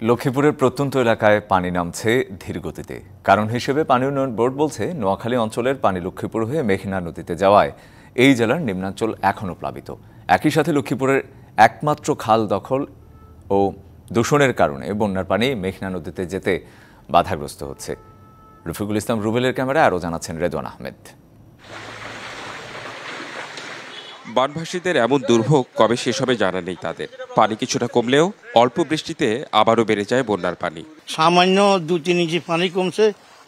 লক্ষ্মীপুরের প্রত্যন্ত এলাকায় পানি নামছে ধীরগতিতে। কারণ হিসেবে পানি উন্নয়ন বোর্ড বলছে, নোয়াখালী অঞ্চলের পানি লক্ষ্মীপুর হয়ে মেঘনা নদীতে যাওয়ায় এই জেলার নিম্নাঞ্চল এখনও প্লাবিত। একই সাথে লক্ষ্মীপুরের একমাত্র খাল দখল ও দূষণের কারণে বন্যার পানি মেঘনা নদীতে যেতে বাধাগ্রস্ত হচ্ছে। রফিকুল ইসলাম রুবেলের ক্যামেরায় আরও জানাচ্ছেন রেদওয়ান আহমেদ। বানভাসীদের এমন দুর্ভোগ কবে শেষ হবে জানা নেই তাদের। পানি কিছুটা কমলেও অল্প বৃষ্টিতে আবারও বেড়ে যায় বন্যার পানি। সামান্য 2-3 ইঞ্চি পানি কমছে,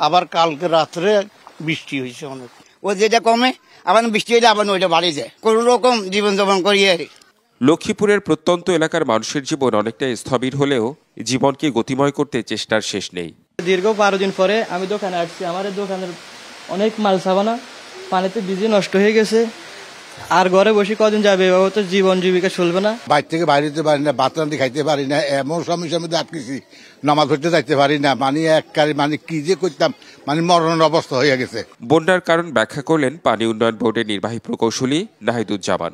আবার কালকে রাত্রে বৃষ্টি হয়েছে অনেক। ও যেটা কমে আবার বৃষ্টি হলে আবার ওইটা বাড়ি যায়, কোন রকম জীবনযাপন করিয়ে। লক্ষ্মীপুরের প্রত্যন্ত এলাকার মানুষের জীবন অনেকটা স্থবির হলেও জীবনকে গতিময় করতে চেষ্টার শেষ নেই। দীর্ঘ 12 দিন পরে আমি দোকানে আসছি। আমার দোকানের অনেক মাল সাবানা পানিতে ভিজে নষ্ট হয়ে গেছে। আর ঘরে বসে কদিন যাবে, এভাবে তো জীবন জীবিকা চলবে না। বাইরে থেকে বাইরে যেতে পারি না, ভাত রাঁধতে খাইতে পারি না, এমন সমস্যার মধ্যে আটকেছি, নামাজ পড়তে যাইতে পারি না। কি যে করতাম, মরণের অবস্থা হয়ে গেছে। বন্যার কারণ ব্যাখ্যা করলেন পানি উন্নয়ন বোর্ডের নির্বাহী প্রকৌশলী নাহিদুজ্জামান।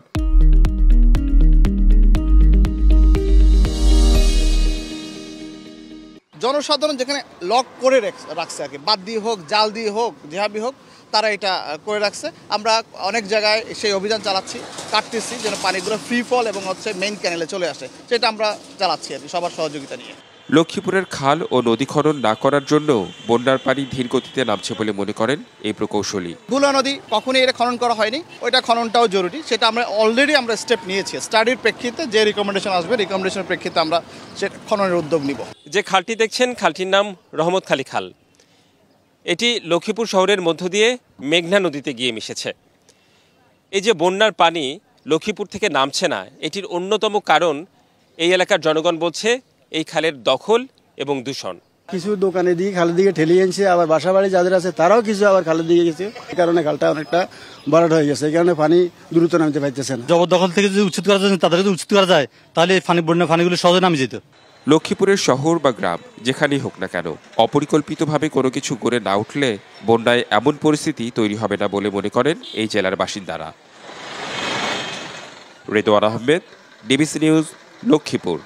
জনসাধারণ যেখানে লক করে রাখছে আর কি, বাদ দিয়ে হোক, জাল দিয়ে হোক, যেভাবে হোক তারা এটা করে রাখছে। আমরা অনেক জায়গায় সেই অভিযান চালাচ্ছি, কাটতেছি যেন পানিগুলো ফ্রি ফল এবং মেইন ক্যানেলে চলে আসে, সেটা আমরা চালাচ্ছি আর কি, সবার সহযোগিতা নিয়ে। লক্ষ্মীপুরের খাল ও নদী খনন না করার জন্য বন্যার পানি ধীর গতিতে নামছে বলে মনে করেন এই প্রকৌশলী। বুলা নদী কখনোই এটা খনন করা হয়নি, ওইটা খননটাও জরুরি, সেটা আমরা অলরেডি স্টেপ নিয়েছি। স্টাডির প্রেক্ষিতে যে রিকমেন্ডেশন আসবে, রিকমেন্ডেশনের প্রেক্ষিতে আমরা সে খননের উদ্যোগ নিব। যে খালটি দেখছেন, খালটির নাম রহমতখালী খাল। এটি লক্ষ্মীপুর শহরের মধ্য দিয়ে মেঘনা নদীতে গিয়ে মিশেছে। এই যে বন্যার পানি লক্ষ্মীপুর থেকে নামছে না, এটির অন্যতম কারণ এই এলাকার জনগণ বলছে এই খালের দখল এবং দূষণ। কিছু দোকানে দিয়ে খালের দিকে ঠেলে আনছে, আবার বাসা বাড়ি যাদের আছে তারাও কিছু আবার খালের দিকে গেছে। এই কারণে খালটা অনেকটা ভরাট হয়ে গেছে, এই কারণে পানি দ্রুত নামতে পারতেছে না। জবরদখল থেকে যদি উচ্ছেদ করা যায়, তাদেরকে উচ্ছেদ করা যায়, তাহলে বন্যা পানিগুলো সহজে নামে যেত। লক্ষ্মীপুরের শহর বা গ্রাম যেখানেই হোক না কেন, অপরিকল্পিতভাবে কোনো কিছু করে না উঠলে বন্যায় এমন পরিস্থিতি তৈরি হবে না বলে মনে করেন এই জেলার বাসিন্দারা। Redwan Ahmed, DBC news, Lakshmipur.